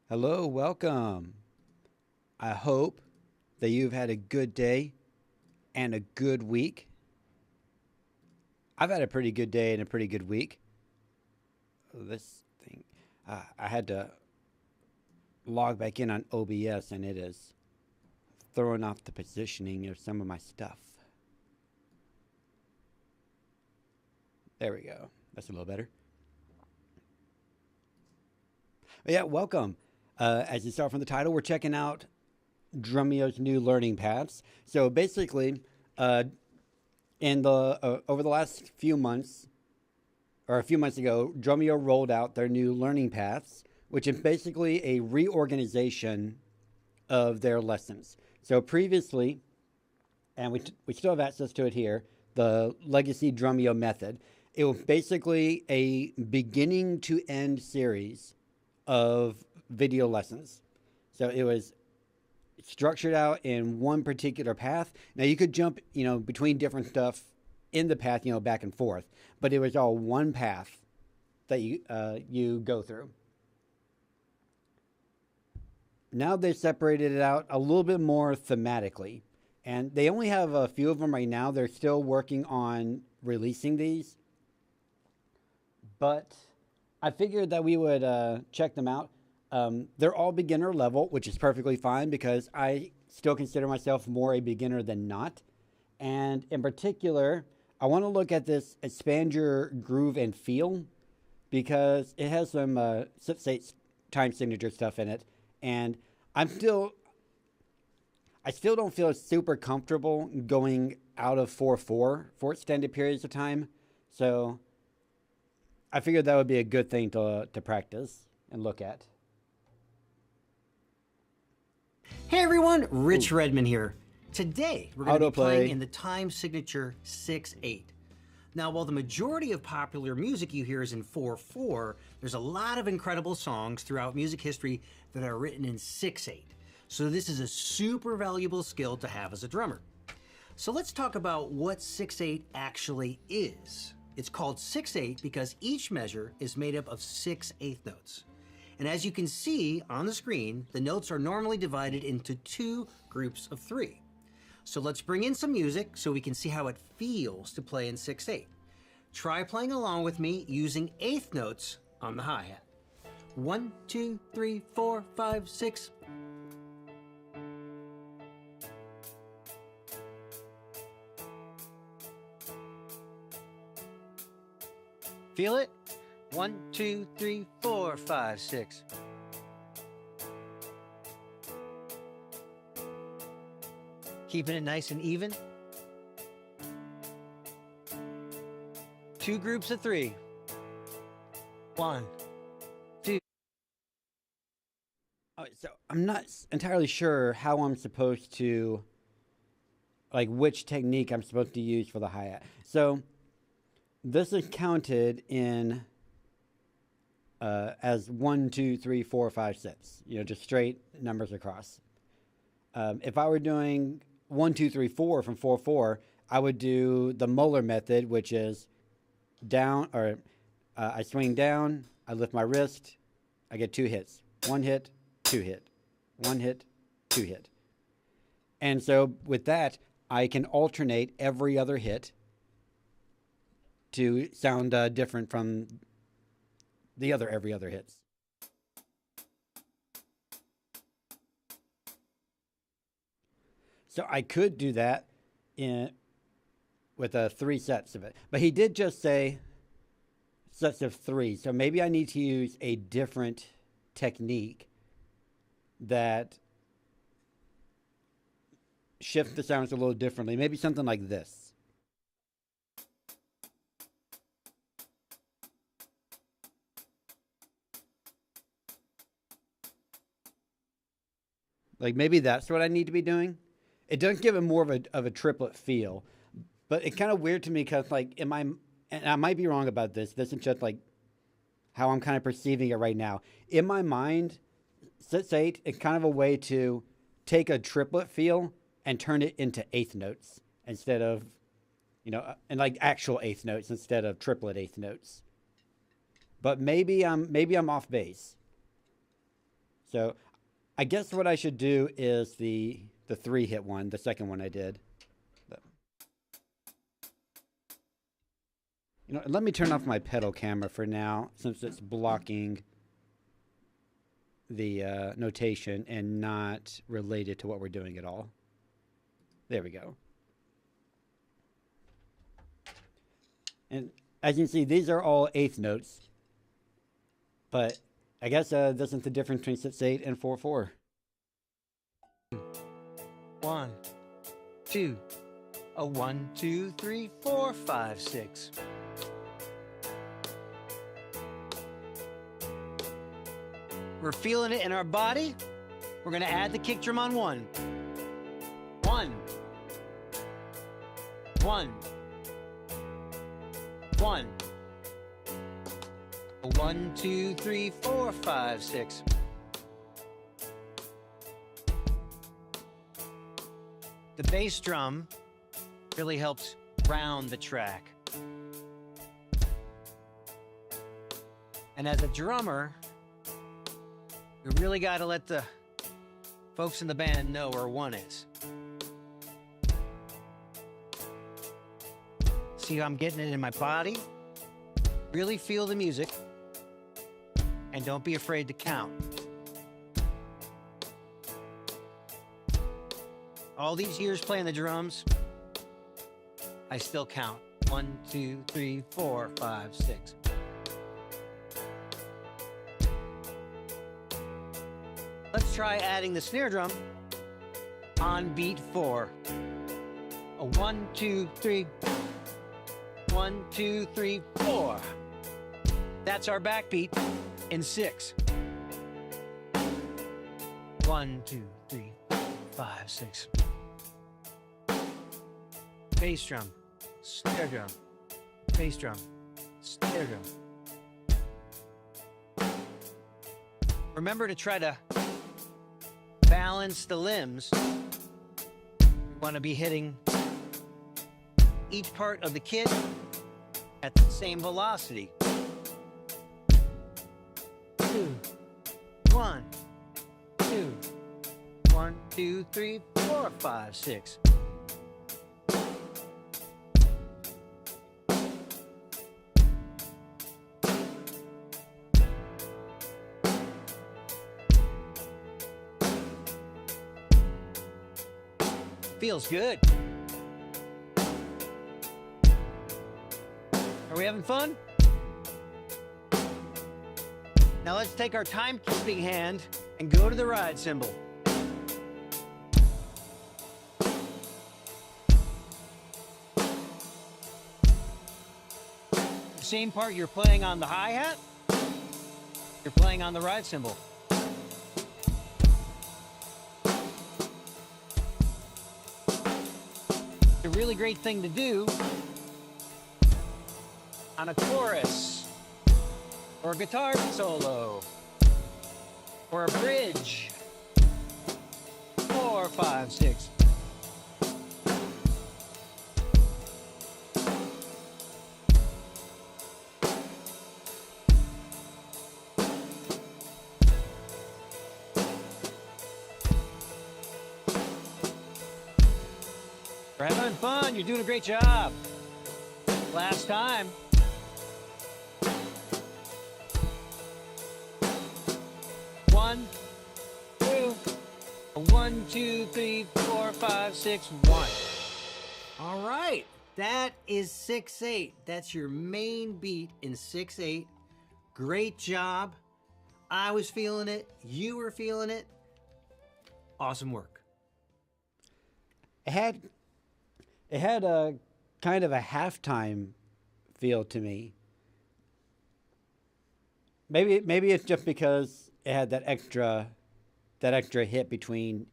Hello, welcome. I hope that you've had a good day and a good week. I've had a pretty good day and a pretty good week. This thing, I had to log back in on OBS and it is throwing off the positioning of some of my stuff. There we go. That's a little better. But yeah, welcome. As you saw from the title, we're checking out Drumeo's new learning paths. So basically, uh, in the over the last few months, or a few months ago, Drumeo rolled out their new learning paths, which is basically a reorganization of their lessons. So previously, and we still have access to it here, the legacy Drumeo method. It was basically a beginning to end series of video lessons. So it was structured out in one particular path. Now you could jump, between different stuff in the path, back and forth, but it was all one path that you go through. Now they separated it out a little bit more thematically, and they only have a few of them right now. They're still working on releasing these, but I figured that we would check them out. They're all beginner level, which is perfectly fine because I still consider myself more a beginner than not. And in particular, I want to look at this expand your groove and feel because it has some say time signature stuff in it, and I still don't feel super comfortable going out of 4/4 for extended periods of time. So I figured that would be a good thing to practice and look at. Hey everyone, Rich Ooh. Redman here. Today we're going to be playing Autoplay. in the time signature 6/8. Now, while the majority of popular music you hear is in 4/4, there's a lot of incredible songs throughout music history that are written in 6/8. So this is a super valuable skill to have as a drummer. So let's talk about what 6/8 actually is. It's called 6/8 because each measure is made up of 6/8 notes. And as you can see on the screen, the notes are normally divided into two groups of three. So let's bring in some music so we can see how it feels to play in 6/8. Try playing along with me using eighth notes on the hi-hat. 1, 2, 3, 4, 5, 6. Feel it? 1, 2, 3, 4, 5, 6. Keeping it nice and even. Two groups of three. 1, 2. All right, so I'm not entirely sure how I'm supposed to, like, which technique I'm supposed to use for the hi-hat. So this is counted in as 1, 2, 3, 4, 5, 6. Just straight numbers across. If I were doing 1, 2, 3, 4 from 4/4, I would do the Moeller method, which is down, or I swing down, I lift my wrist, I get two hits. One hit, two hit. One hit, two hit. And so with that, I can alternate every other hit to sound different from the other every other hits. So I could do that in with three sets of it. But he did just say sets of three. So maybe I need to use a different technique that shifts the sounds a little differently. Maybe something like this. Like maybe that's what I need to be doing. It does give it more of a triplet feel, but it's kind of weird to me because like and I might be wrong about this. This is just like how I'm kind of perceiving it right now. In my mind, 6/8 is kind of a way to take a triplet feel and turn it into eighth notes instead of, and like actual eighth notes instead of triplet eighth notes. But maybe I'm off base. So I guess what I should do is the 3-hit one, the second one I did. But, let me turn off my pedal camera for now since it's blocking the notation and not related to what we're doing at all. There we go. And as you can see, these are all eighth notes. But I guess this isn't the difference between 6/8 and 4/4. 1, 2, a 1, 2, 3, 4, 5, 6. We're feeling it in our body. We're going to add the kick drum on 1. 1. 1. 1. 1, 2, 3, 4, 5, 6. The bass drum really helps round the track. And as a drummer, you really got to let the folks in the band know where 1 is. See how I'm getting it in my body? Really feel the music. And don't be afraid to count. All these years playing the drums, I still count. 1, 2, 3, 4, 5, 6. Let's try adding the snare drum on beat 4. A 1, 2, 3. 1, 2, 3, 4. That's our backbeat in 6. 1, 2, 3, 5, 6. Bass drum, snare drum, bass drum, snare drum. Remember to try to balance the limbs. You want to be hitting each part of the kit at the same velocity. 2, 1, 2, 1, 2, 3, 4, 5, 6. Feels good. Are we having fun? Now let's take our timekeeping hand and go to the ride cymbal. The same part you're playing on the hi-hat, you're playing on the ride cymbal. A really great thing to do on a chorus or a guitar solo or a bridge. 4, 5, 6. We're having fun. You're doing a great job. Last time. One, two, 1, 2, 3, 4, 5, 6, 1. All right, that is 6/8. That's your main beat in 6/8. Great job. I was feeling it. You were feeling it. Awesome work. It had a kind of a halftime feel to me. Maybe it's just because it had that extra hit between.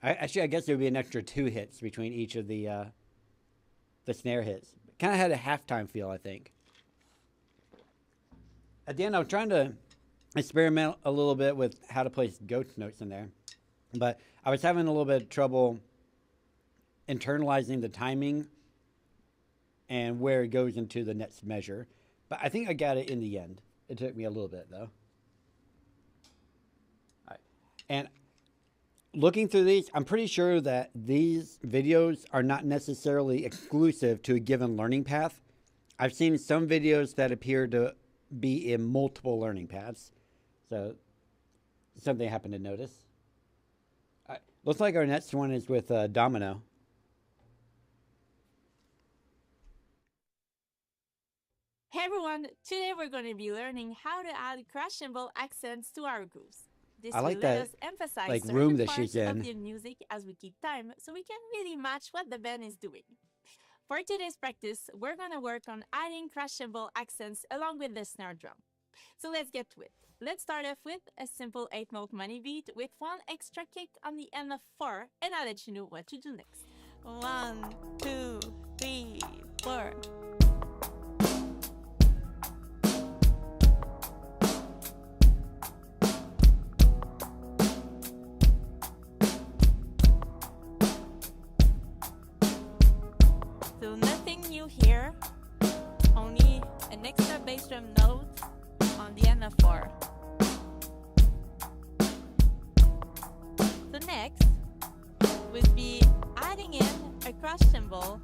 I guess there would be an extra 2 hits between each of the snare hits. Kind of had a halftime feel, I think. At the end, I was trying to experiment a little bit with how to place ghost notes in there, but I was having a little bit of trouble internalizing the timing and where it goes into the next measure. But I think I got it in the end. It took me a little bit, though. And looking through these, I'm pretty sure that these videos are not necessarily exclusive to a given learning path. I've seen some videos that appear to be in multiple learning paths. So, something I happened to notice. Looks like our next one is with Domino. Hey everyone, today we're going to be learning how to add crushable accents to our grooves. This I like will that, let us emphasize like, certain room that parts she's of in. the music as we keep time so we can really match what the band is doing. For today's practice, we're going to work on adding crushable accents along with the snare drum. So let's get to it. Let's start off with a simple 8-note money beat with one extra kick on the end of 4, and I'll let you know what to do next. 1, 2, 3, 4. So nothing new here, only an extra bass drum note on the end of 4. So next would be adding in a crush cymbal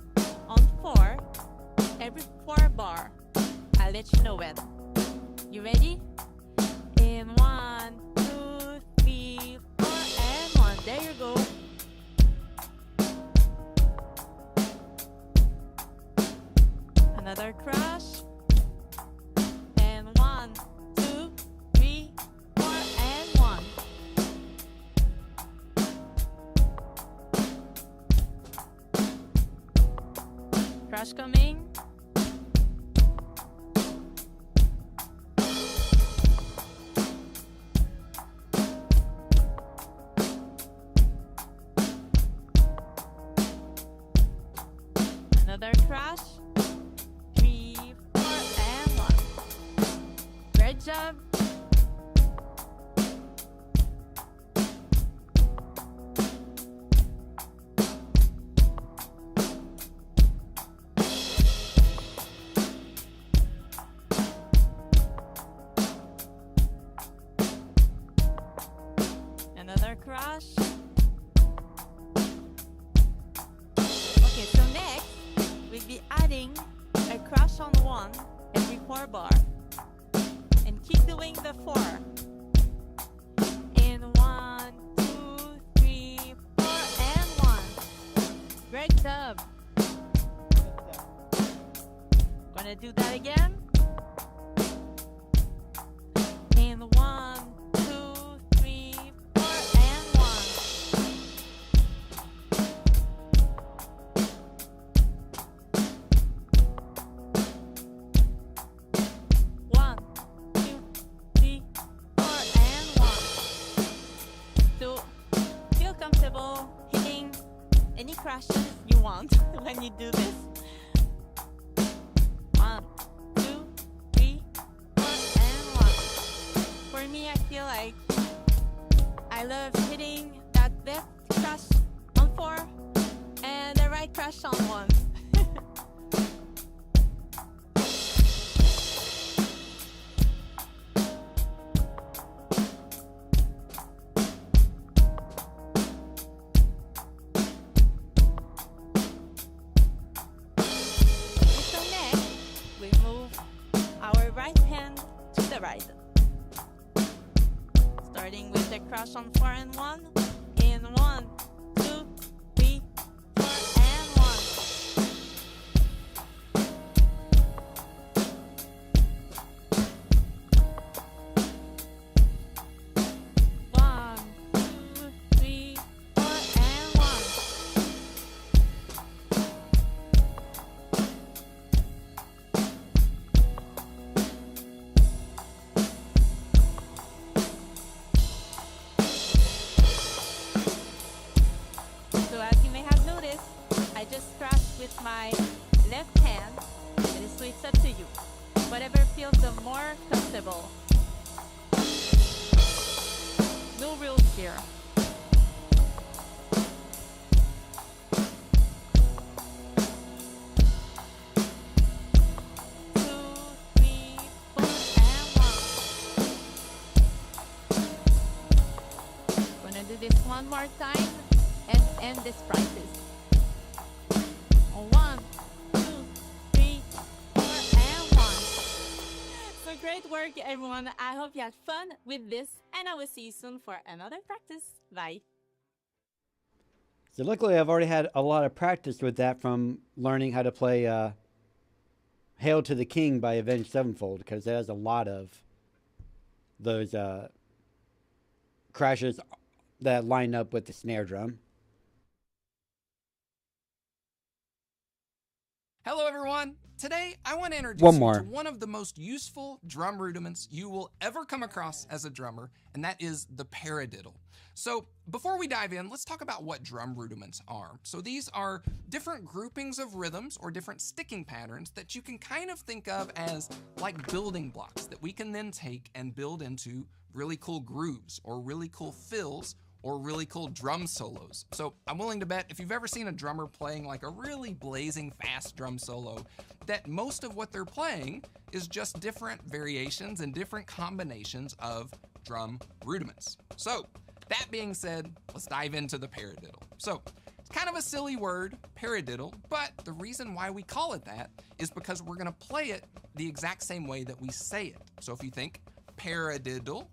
on 4 every 4 bar. I'll let you know when. You ready? In 1, 2, 3, 4, and 1. There you go. Another crush. And 1, 2, 3, 4, and 1. Crush coming. Another crush. 3, 4, and 1. Great job. Another crush. Okay, so next we'll be adding a crush on 1 every 4 bar. And keep doing the 4. In 1, 2, 3, 4, and 1. Great job. Gonna do that again. In 1, 2, 3, 4, and 1. One, 2, 3, 4, and 1. So feel comfortable hitting any crashes you want when you do this. 1, 2, 3, 4, and 1. For me, I feel like I love hitting that left crash on 4 and the right crash on 1. So next, we move our right hand to the right. Starting with the crush on 4 and 1. In 1, 2, 3, 4, and 1. 1, 2, 3, 4, and 1. one more time and end this practice. 1, 2, 3, 4, and 1. So great work, everyone. I hope you had fun with this, and I will see you soon for another practice. Bye. So luckily, I've already had a lot of practice with that from learning how to play "Hail to the King" by Avenged Sevenfold, because it has a lot of those crashes that line up with the snare drum. Hello everyone! Today I want to introduce One you more. to one of the most useful drum rudiments you will ever come across as a drummer, and that is the paradiddle. So before we dive in, let's talk about what drum rudiments are. So these are different groupings of rhythms or different sticking patterns that you can kind of think of as like building blocks that we can then take and build into really cool grooves or really cool fills or really cool drum solos. So I'm willing to bet if you've ever seen a drummer playing like a really blazing fast drum solo, that most of what they're playing is just different variations and different combinations of drum rudiments. So that being said, let's dive into the paradiddle. So it's kind of a silly word, paradiddle, but the reason why we call it that is because we're gonna play it the exact same way that we say it. So if you think paradiddle,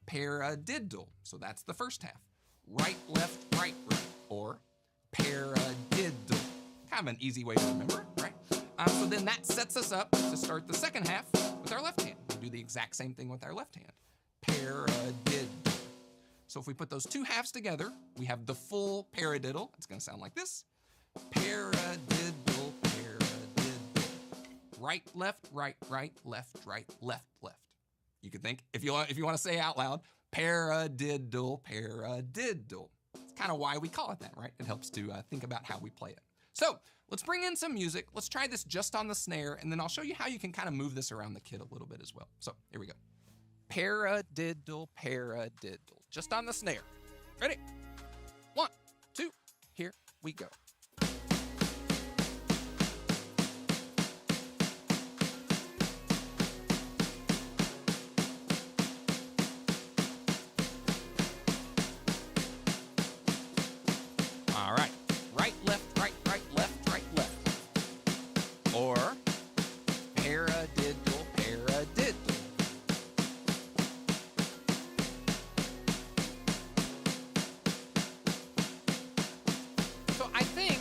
paradiddle. So that's the first half. Right, left, right, right. Or paradiddle. Kind of an easy way to remember, right? So then that sets us up to start the second half with our left hand. We do the exact same thing with our left hand. Paradiddle. So if we put those two halves together, we have the full paradiddle. It's going to sound like this. Paradiddle, paradiddle. Right, left, right, right, left, left. You could think, if you want to say out loud, paradiddle, paradiddle. It's kind of why we call it that, right? It helps to think about how we play it. So let's bring in some music. Let's try this just on the snare, and then I'll show you how you can kind of move this around the kit a little bit as well. So here we go. Paradiddle, paradiddle. Just on the snare. Ready? 1, 2, here we go. All right. Right, left, right, right, left, right, left. Or paradiddle, paradiddle. So I think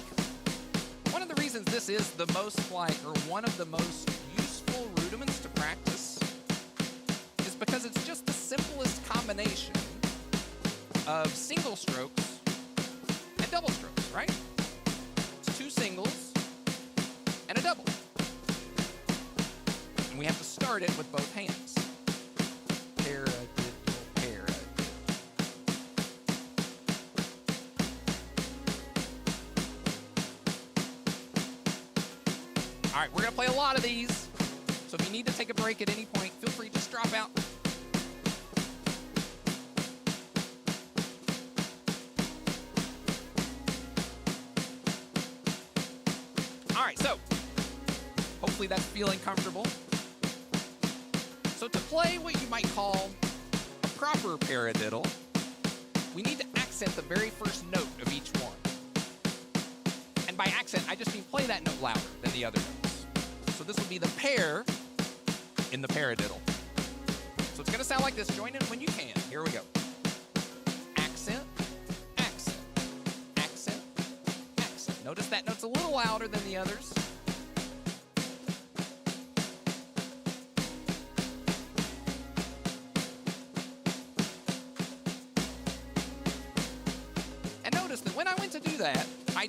one of the reasons this is the most or one of the most useful rudiments to practice is because it's just the simplest combination of single strokes and double strokes, right? It's 2 singles and a double. And we have to start it with both hands. Paradiddle, paradiddle. All right, we're gonna play a lot of these. So if you need to take a break at any point, feel free to just drop out. All right, so hopefully that's feeling comfortable. So to play what you might call a proper paradiddle, we need to accent the very first note of each one. And by accent, I just mean play that note louder than the other notes. So this would be the pair in the paradiddle. So it's going to sound like this. Join in when you can. Here we go. Accent, accent, accent, accent. Notice that note's a little louder than the others. And notice that when I went to do that, I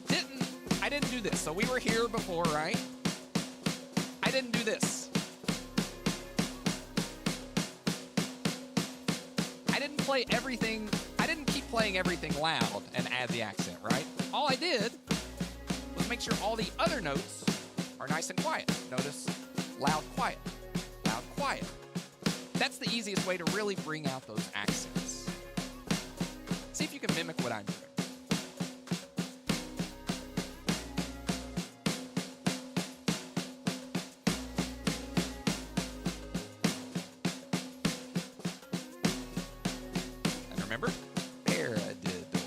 didn't do this. So we were here before, right? I didn't do this. I didn't play everything. I didn't keep playing everything loud and add the accent, right? All I did was make sure all the other notes are nice and quiet. Notice loud, quiet, loud, quiet. That's the easiest way to really bring out those accents. See if you can mimic what I'm doing. And remember, paradiddle.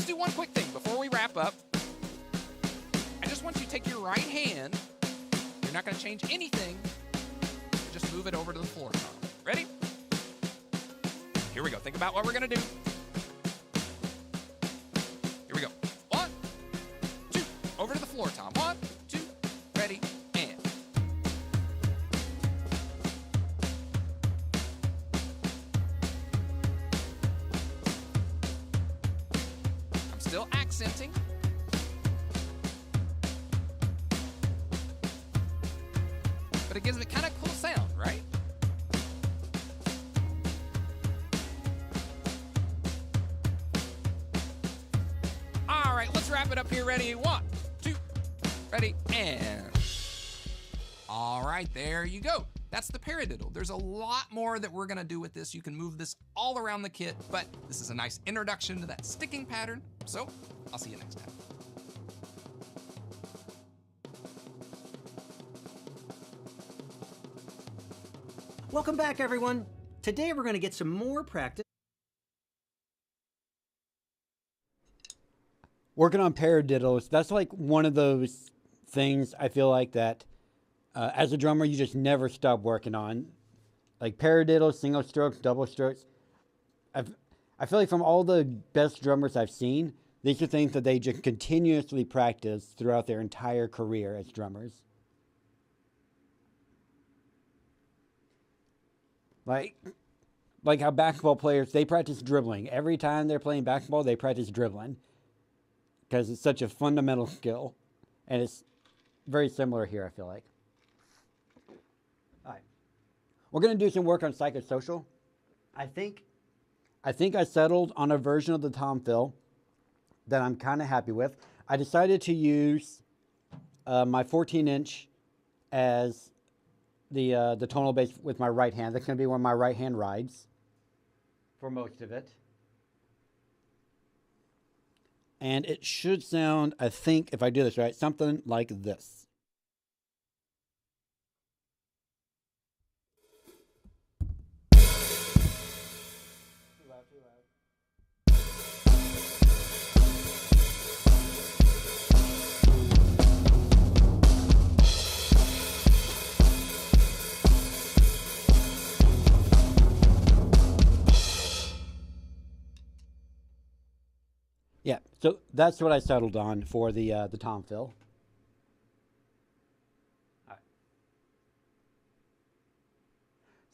do one quick thing before we wrap up. I just want you to take your right hand. You're not going to change anything. Just move it over to the floor tom. Ready? Here we go. Think about what we're going to do. Here we go. 1, 2. Over to the floor tom. 1, 2. Ready, and. I'm still accenting. But it gives it kind of cool sound, right? All right, let's wrap it up here. Ready? 1, 2, ready, and. All right, there you go. That's the paradiddle. There's a lot more that we're gonna do with this. You can move this all around the kit, but this is a nice introduction to that sticking pattern. So I'll see you next time. Welcome back, everyone. Today we're going to get some more practice. Working on paradiddles, that's like one of those things I feel like that as a drummer you just never stop working on. Like paradiddles, single strokes, double strokes. I feel like from all the best drummers I've seen, these are things that they just continuously practice throughout their entire career as drummers. Like how basketball players, they practice dribbling. Every time they're playing basketball, they practice dribbling. Because it's such a fundamental skill. And it's very similar here, I feel like. All right. We're going to do some work on psychosocial. I think I settled on a version of the tom fill that I'm kind of happy with. I decided to use my 14-inch as the tonal bass with my right hand. That's going to be where my right hand rides for most of it. And it should sound, I think, if I do this right, something like this. Too loud, too loud. Yeah, so that's what I settled on for the tom fill. All right.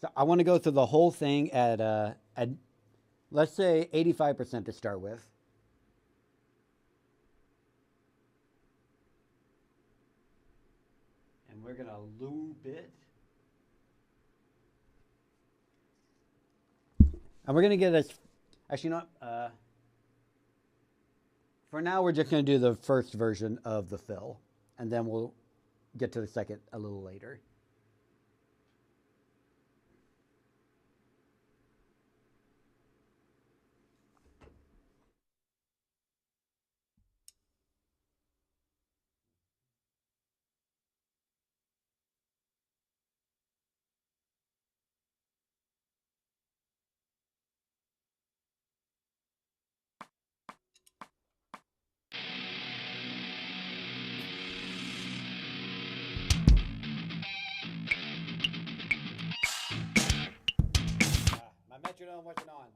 So I want to go through the whole thing at let's say 85% to start with. And we're going to loop it. And we're going to get us, actually not, for now, we're just going to do the first version of the fill, and then we'll get to the second a little later. My metronome wasn't on.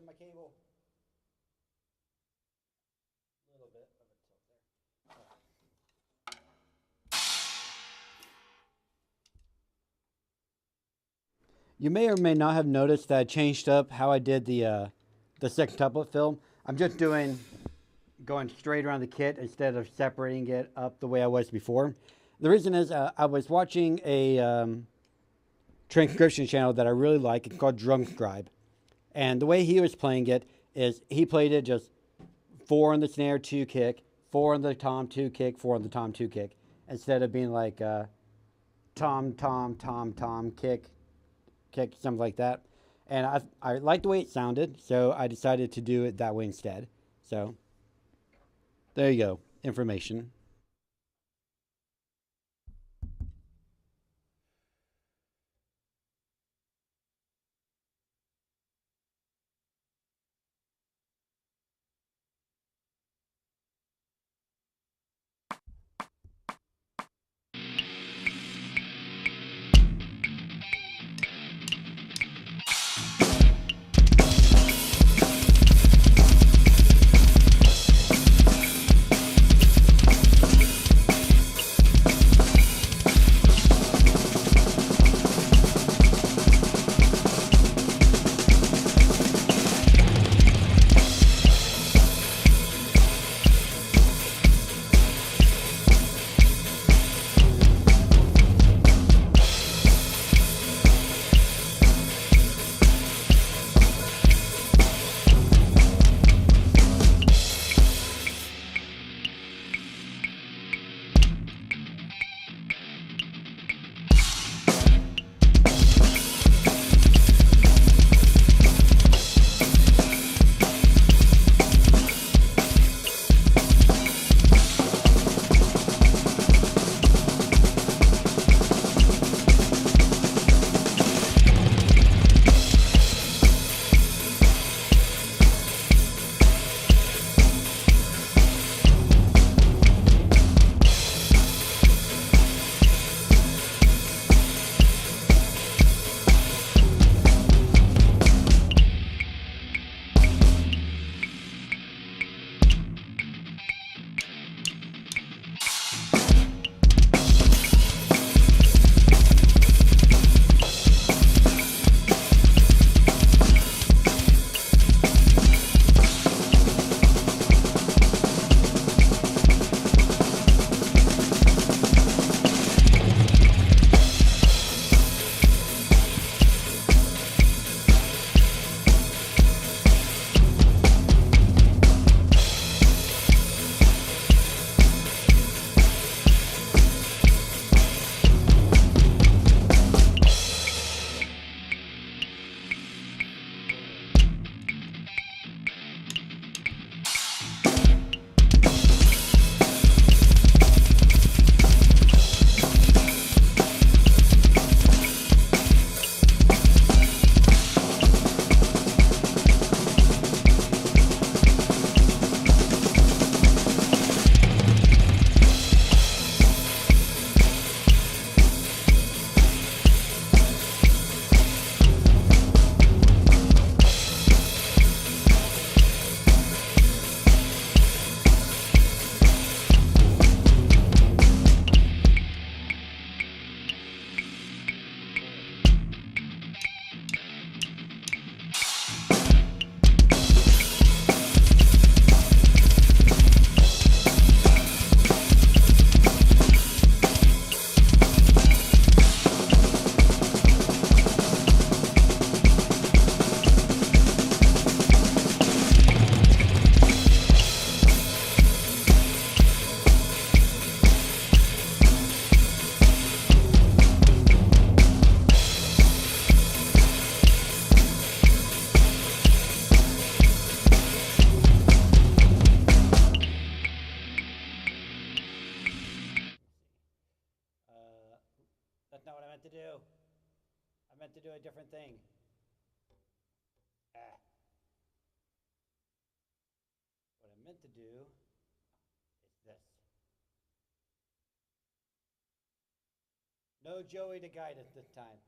my cable. A little bit of a tilt there. You may or may not have noticed that I changed up how I did the second tablet film. I'm just going straight around the kit instead of separating it up the way I was before. The reason is I was watching a transcription channel that I really like. It's called Drumscribe. And the way he was playing it is he played it just 4 on the snare, 2 kick, 4 on the tom, 2 kick, 4 on the tom, 2 kick, instead of being like tom, tom, tom, tom, kick, kick, something like that. And I liked the way it sounded, so I decided to do it that way instead. So there you go, information. meant to do. I meant to do a different thing. Ah. What I meant to do is this. No Joey to guide us this time.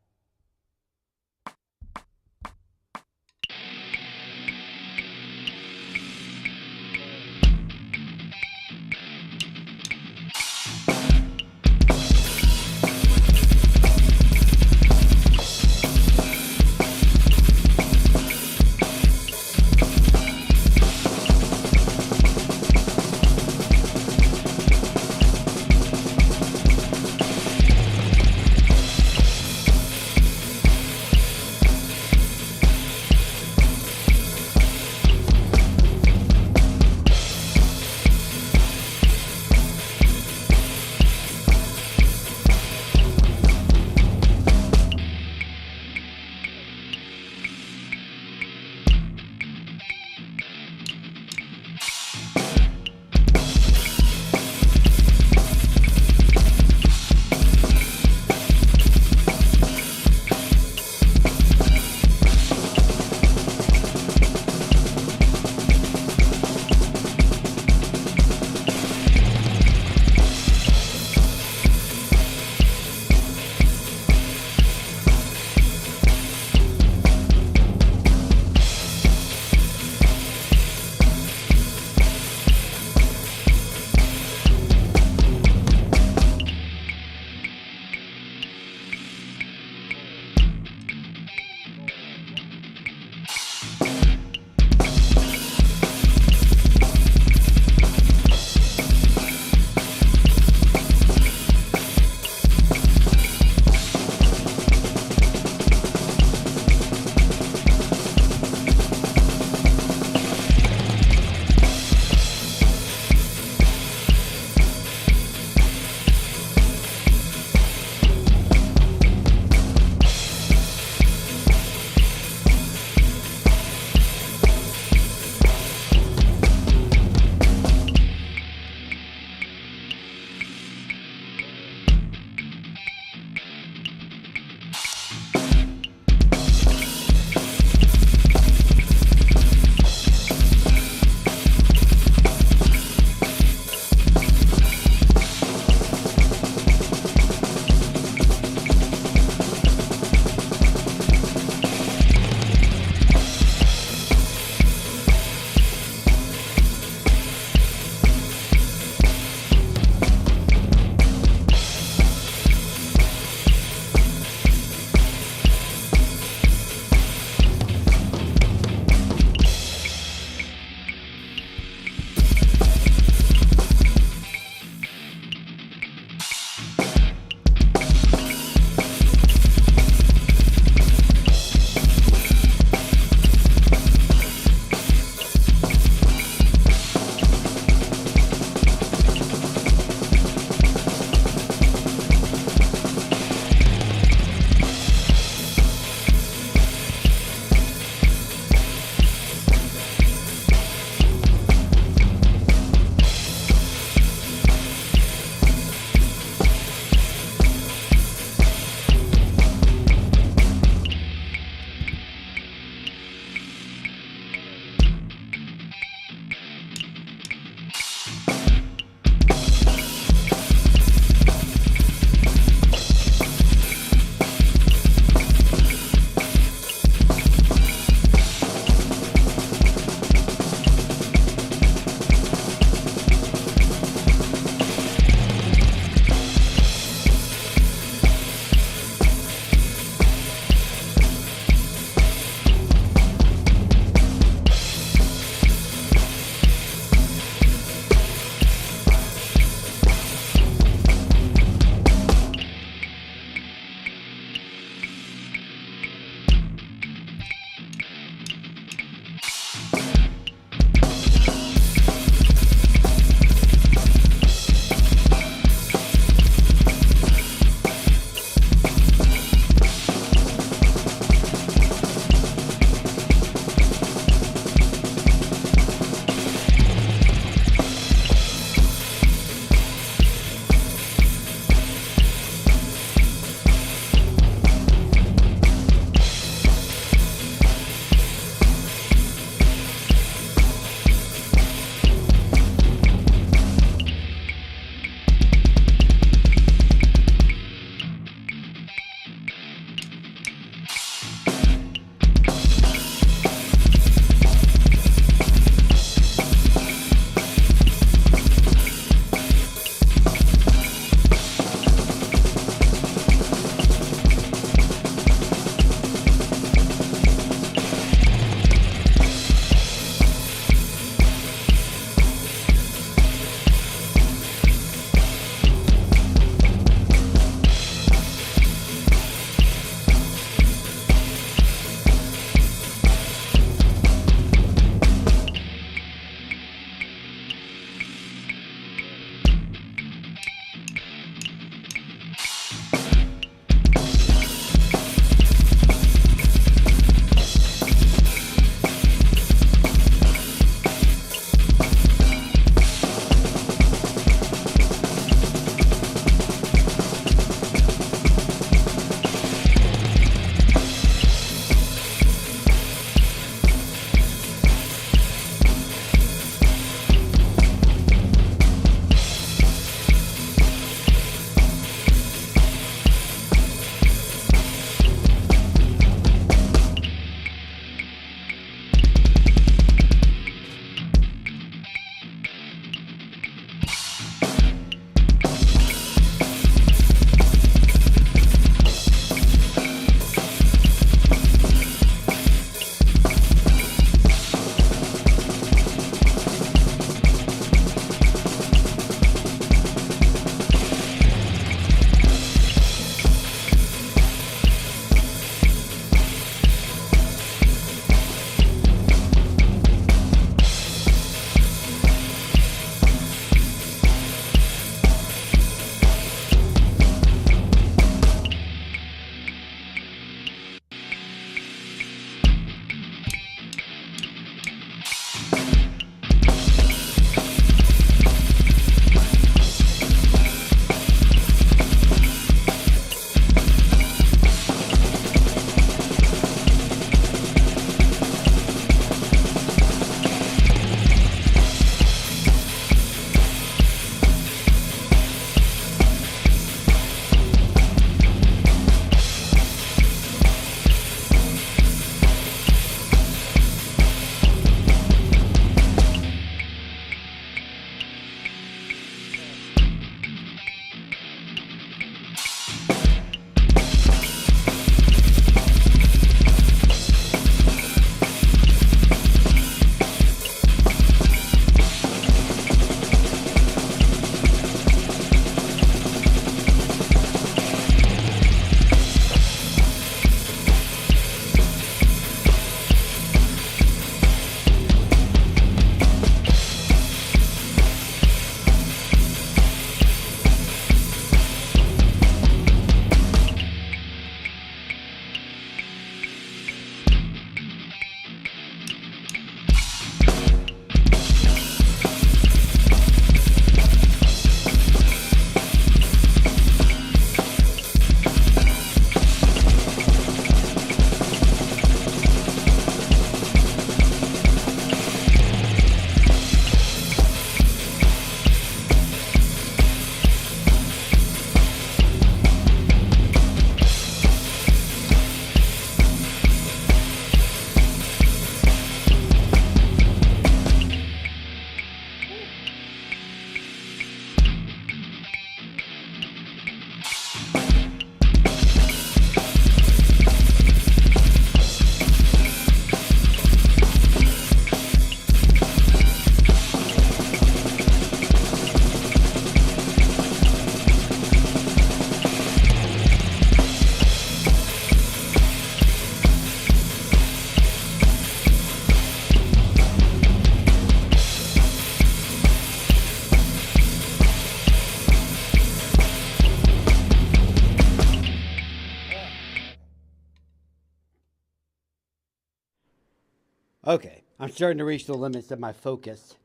Okay, I'm starting to reach the limits of my focus.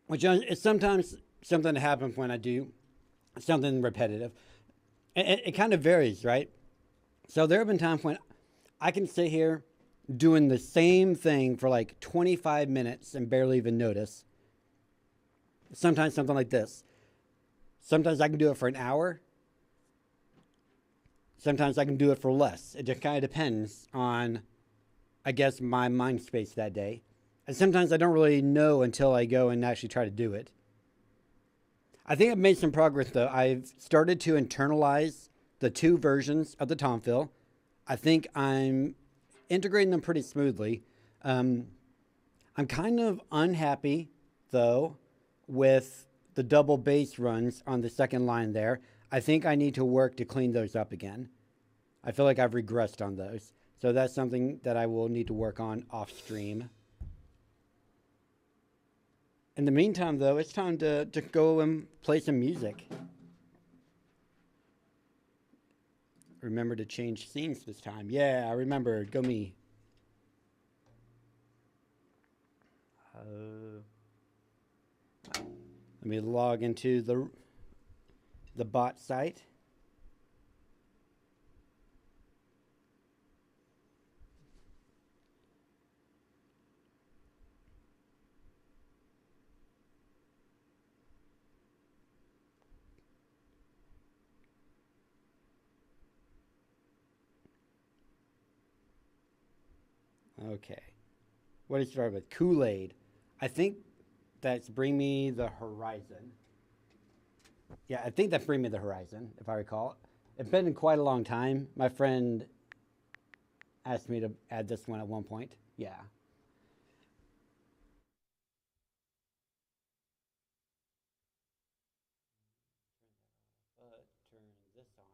Which is sometimes something that happens when I do something repetitive. It kind of varies, right? So there have been times when I can sit here doing the same thing for like 25 minutes and barely even notice. Sometimes something like this. Sometimes I can do it for an hour. Sometimes I can do it for less. It just kind of depends on, I guess, my mind space that day. And sometimes I don't really know until I go and actually try to do it. I think I've made some progress, though. I've started to internalize the two versions of the tom fill. I think I'm integrating them pretty smoothly. I'm kind of unhappy, though, with the double bass runs on the second line there. I think I need to work to clean those up again. I feel like I've regressed on those. So that's something that I will need to work on off stream. In the meantime, though, it's time to go and play some music. Remember to change scenes this time. Yeah, I remembered. Go me. Let me log into the bot site. Okay. What did you start with? Kool-Aid. I think that's Bring Me the Horizon. Yeah, I think that's Bring Me the Horizon, if I recall. It's been quite a long time. My friend asked me to add this one at one point. Yeah. Turn this on.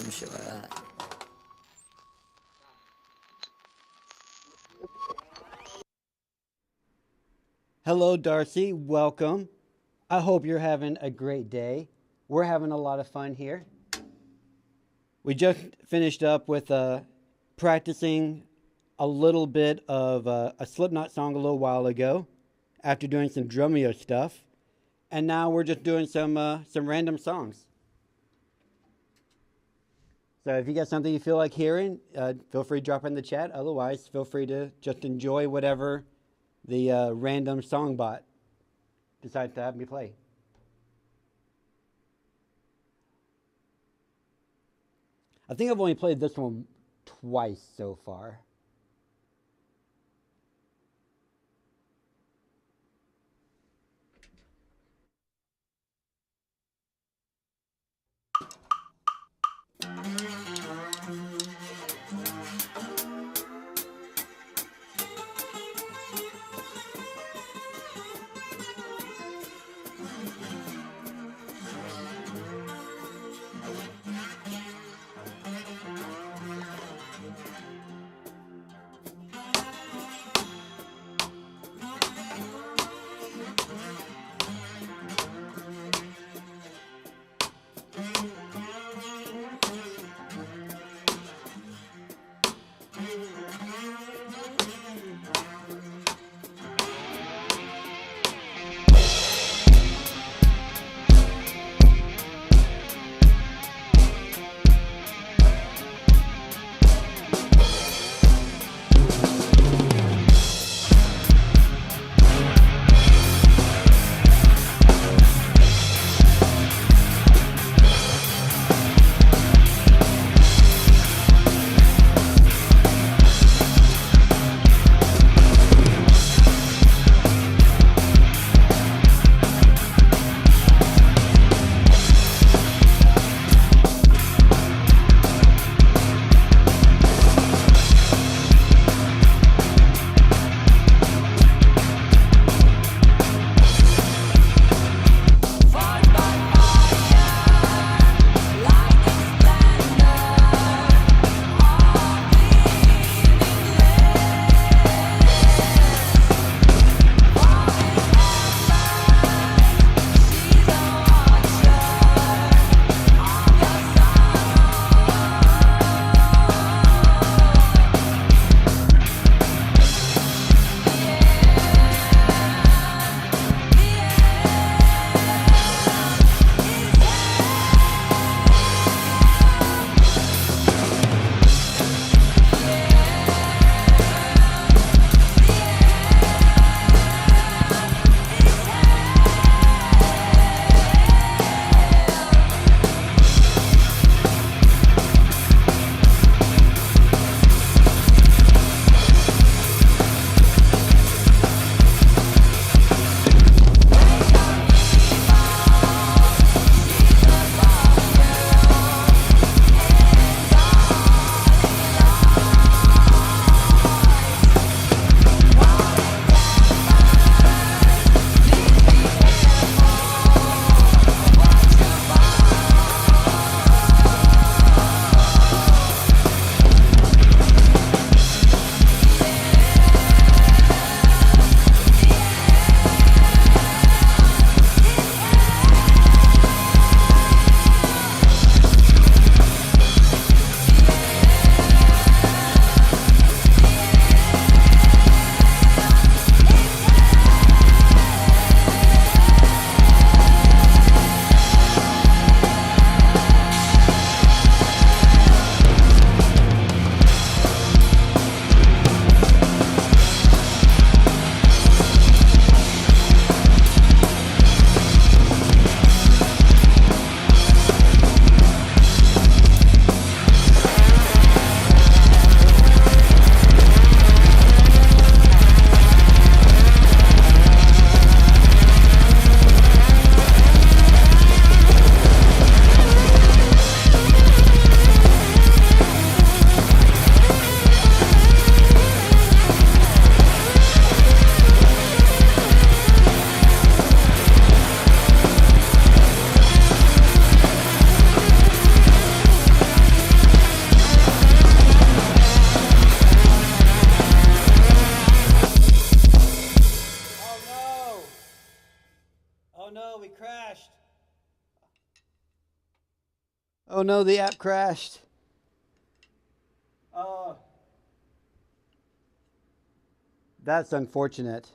some shit like that. Hello, Darcy. Welcome. I hope you're having a great day. We're having a lot of fun here. We just finished up with practicing a little bit of a Slipknot song a little while ago after doing some Drumeo stuff. And now we're just doing some random songs. So if you got something you feel like hearing, feel free to drop it in the chat. Otherwise, feel free to just enjoy whatever the random song bot decides to have me play. I think I've only played this one twice so far. Oh no, the app crashed. Oh. That's unfortunate.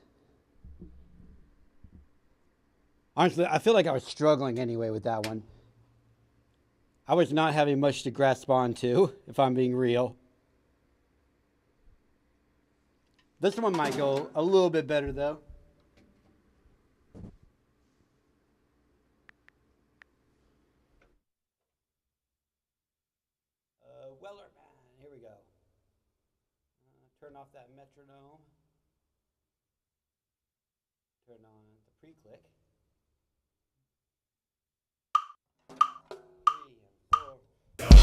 Honestly, I feel like I was struggling anyway with that one. I was not having much to grasp onto, if I'm being real. This one might go a little bit better, though. Weller, man, here we go. Turn off that metronome. Turn on the pre-click. 3 and 4.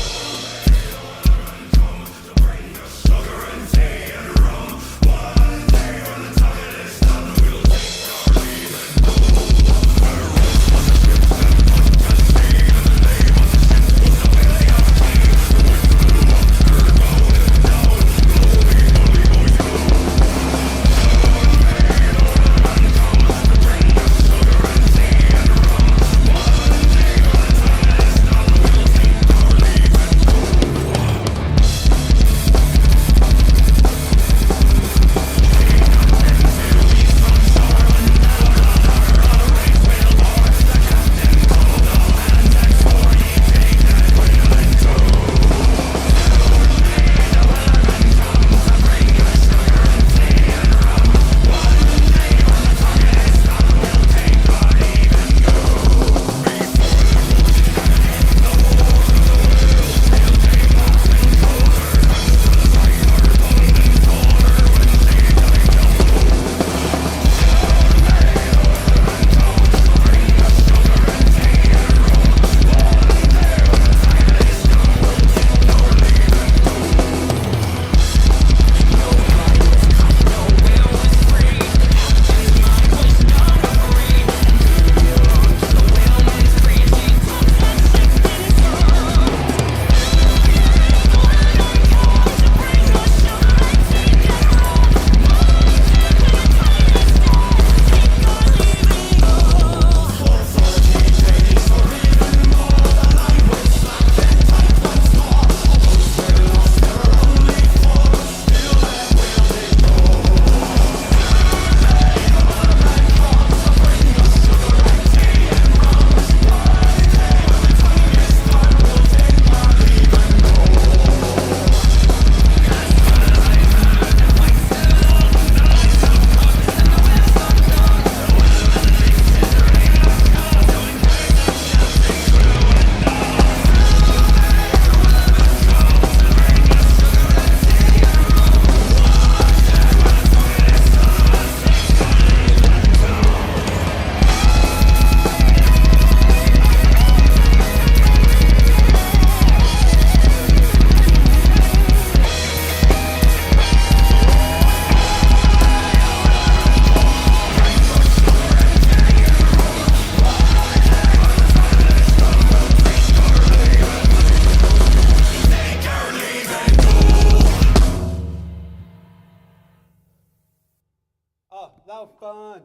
fun.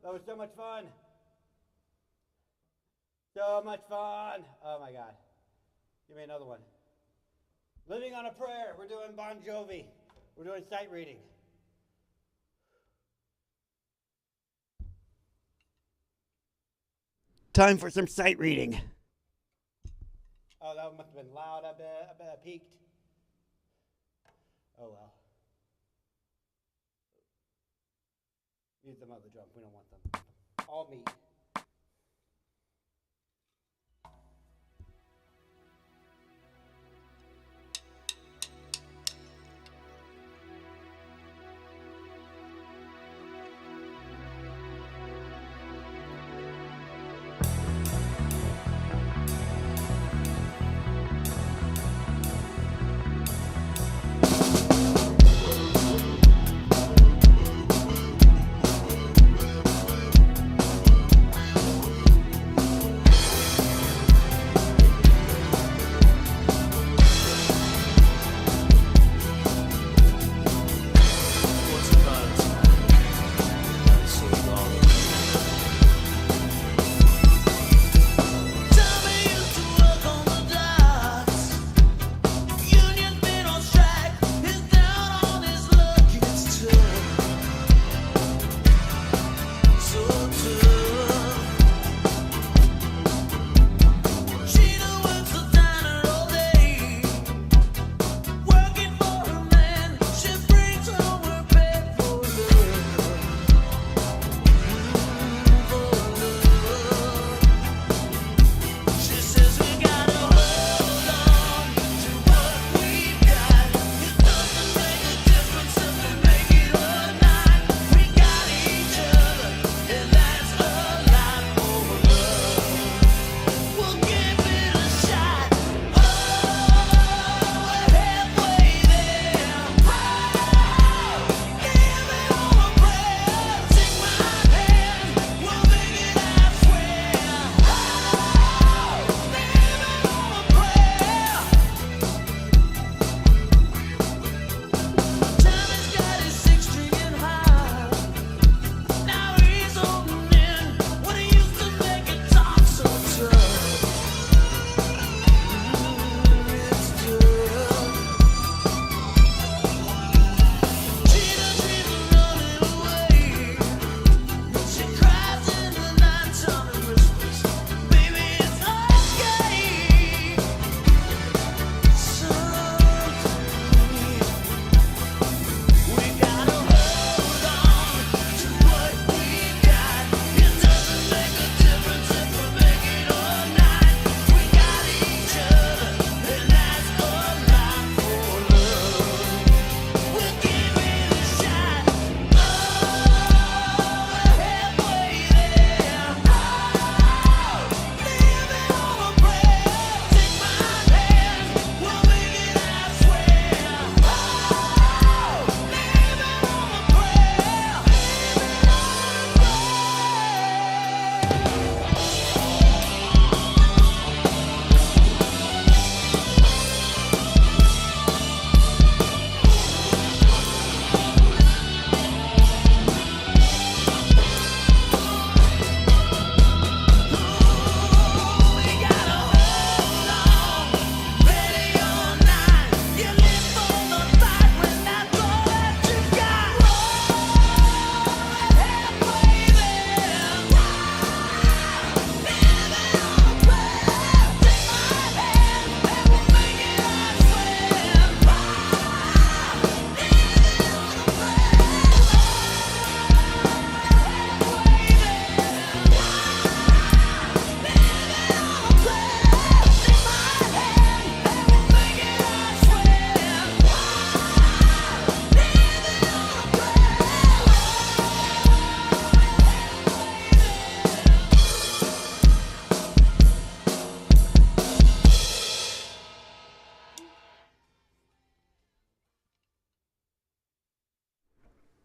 That was so much fun. So much fun. Oh my God. Give me another one. Living on a Prayer. We're doing Bon Jovi. We're doing sight reading. Time for some sight reading. Oh, that must have been loud. I bet I peaked. Oh well. Use them other drums. We don't want them. All meat.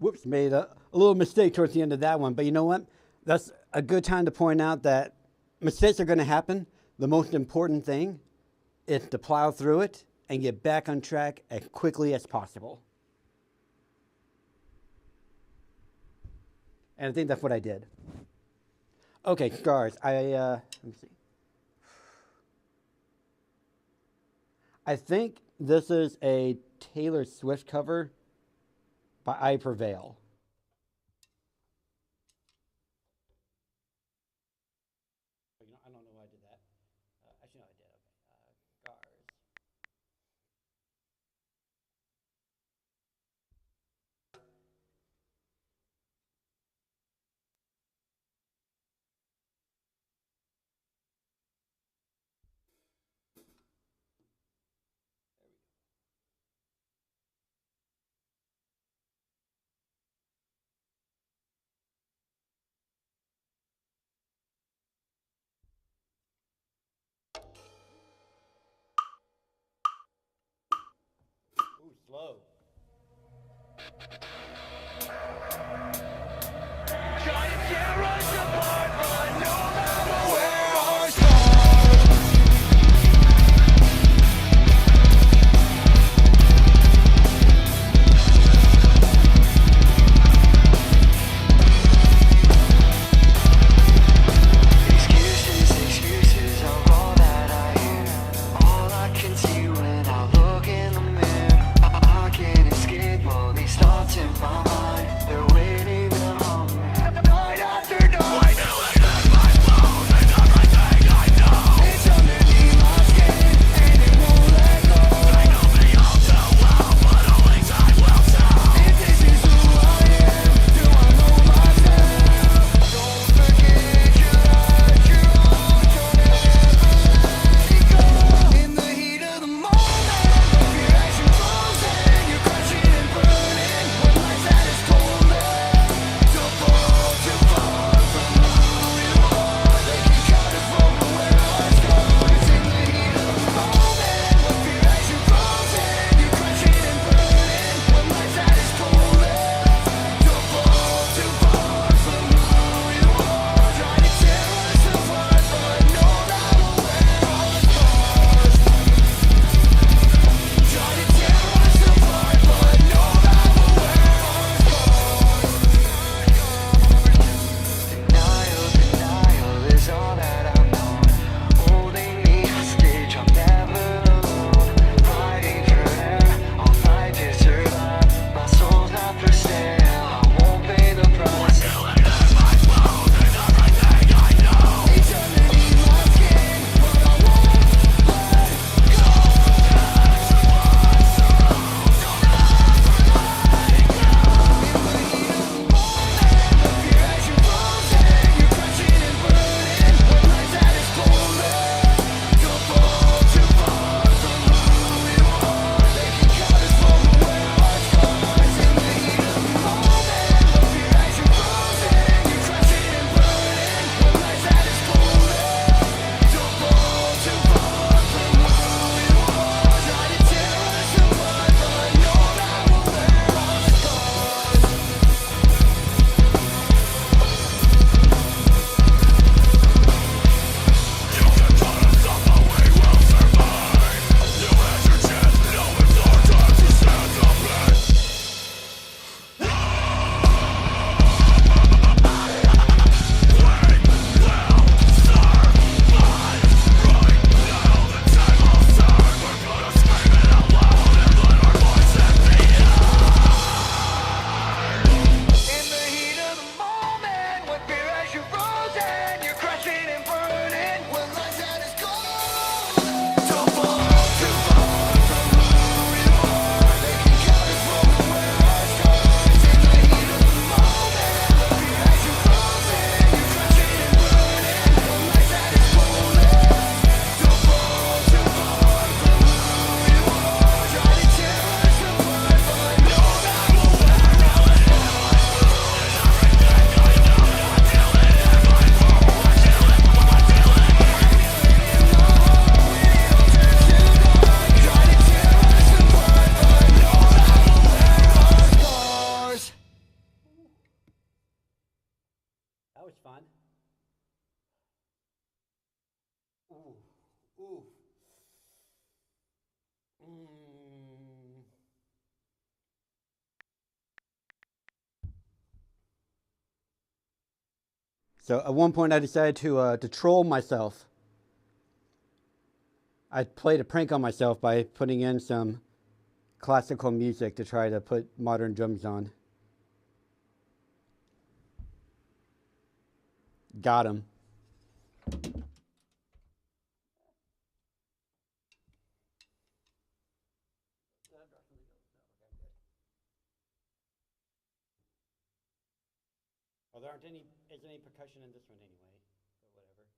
Whoops, made a little mistake towards the end of that one. But you know what? That's a good time to point out that mistakes are going to happen. The most important thing is to plow through it and get back on track as quickly as possible. And I think that's what I did. Okay, scars. Let me see. I think this is a Taylor Swift cover by I Prevail. I don't know why I did that. Actually, no, I did. Okay. Scars. Ooh, slow. Excuses are all that I hear. All I can see when I look in the mirror. I can't So at one point, I decided to troll myself. I played a prank on myself by putting in some classical music to try to put modern drums on. Got him. Well, there isn't any percussion in this one anyway, but whatever.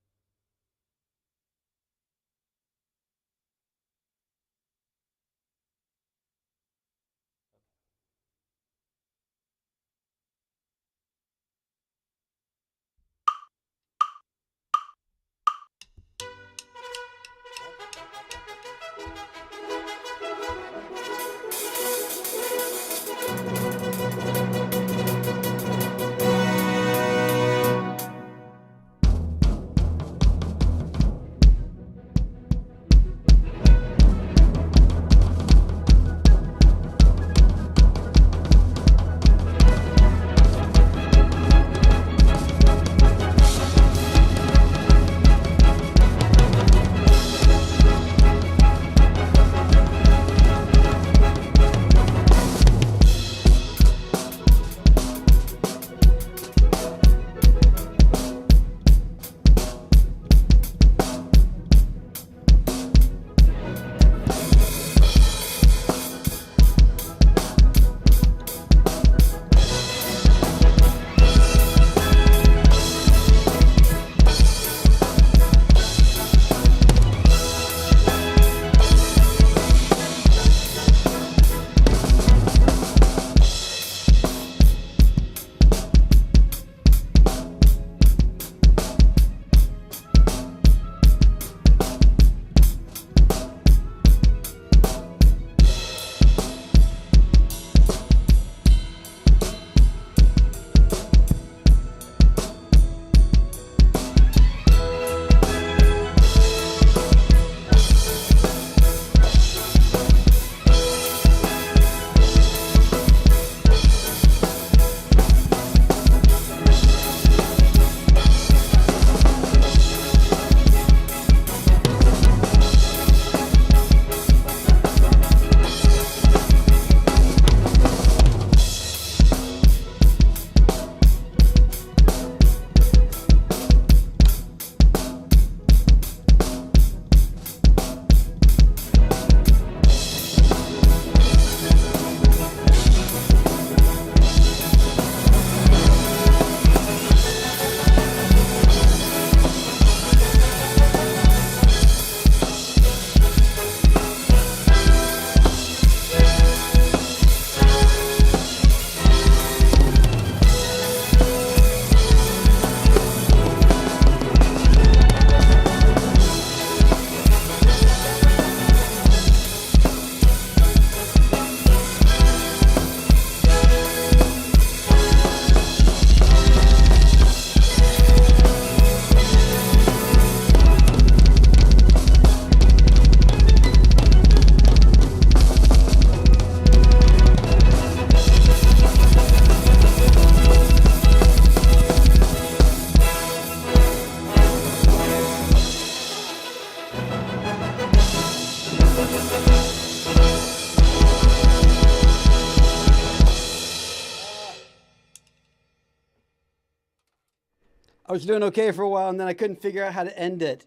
I was doing okay for a while, and then I couldn't figure out how to end it.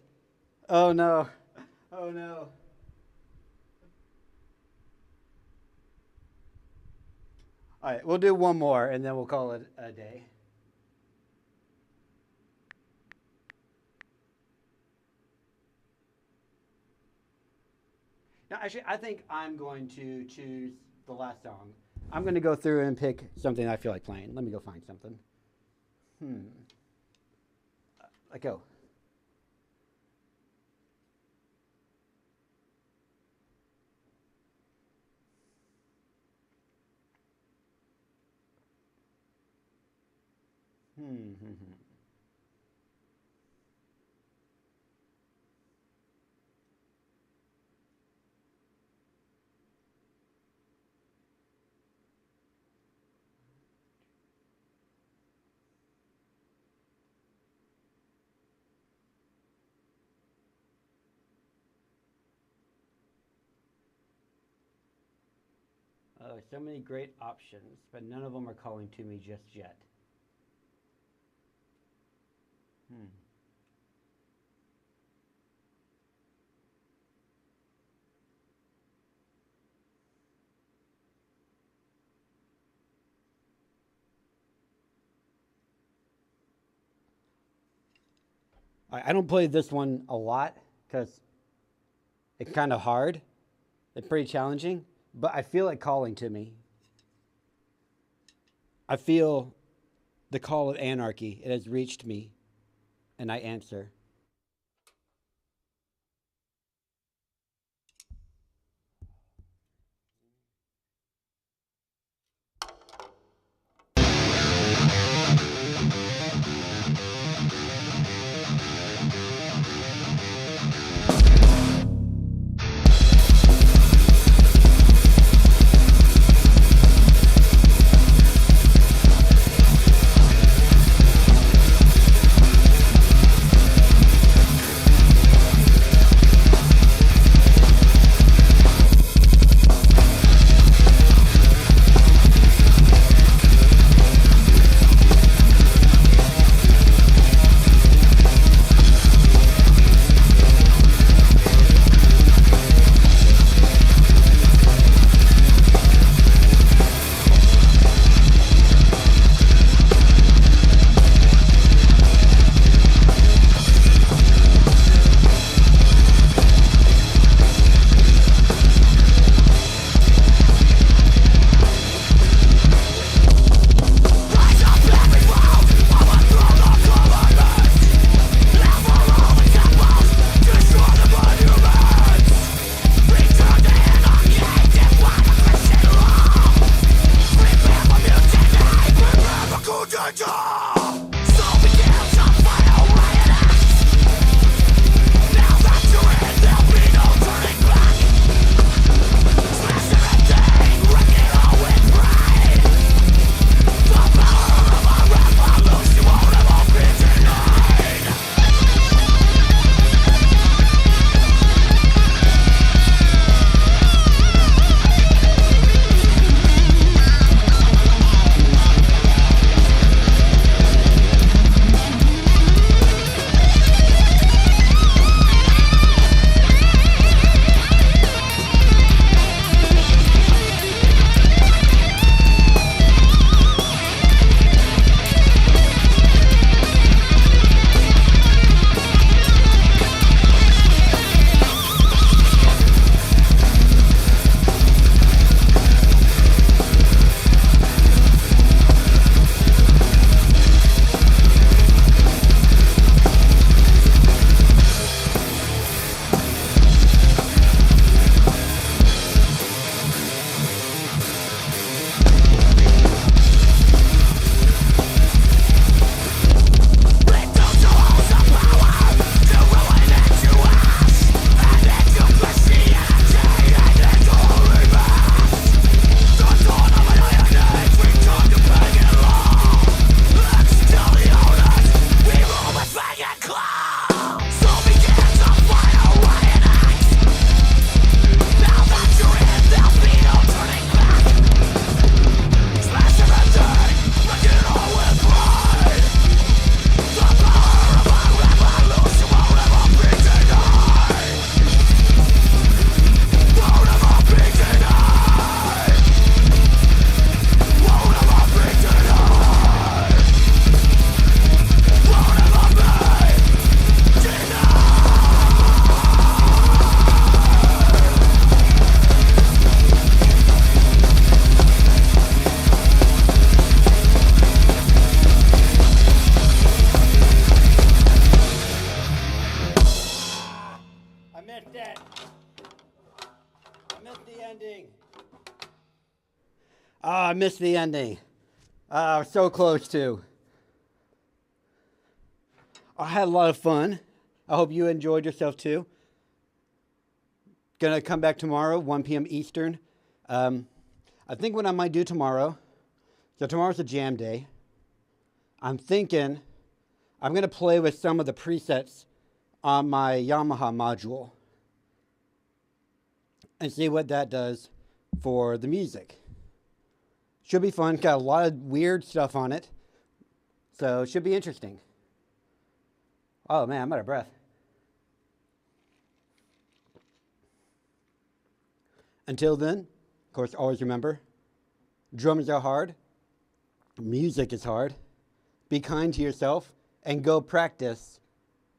Oh no. Oh no. All right, we'll do one more, and then we'll call it a day. Now, actually, I think I'm going to choose the last song. I'm going to go through and pick something I feel like playing. Let me go find something. Let go. So many great options, but none of them are calling to me just yet. Hmm. I don't play this one a lot because it's kind of hard. It's pretty challenging, but I feel it calling to me. I feel the call of anarchy. It has reached me, and I answer. I missed the ending. So close to. I had a lot of fun. I hope you enjoyed yourself too. Gonna come back tomorrow, 1 p.m. Eastern. I think what I might do tomorrow, so tomorrow's a jam day. I'm thinking I'm gonna play with some of the presets on my Yamaha module and see what that does for the music. Should be fun. Got a lot of weird stuff on it. So it should be interesting. Oh man, I'm out of breath. Until then, of course, always remember, drums are hard, music is hard. Be kind to yourself and go practice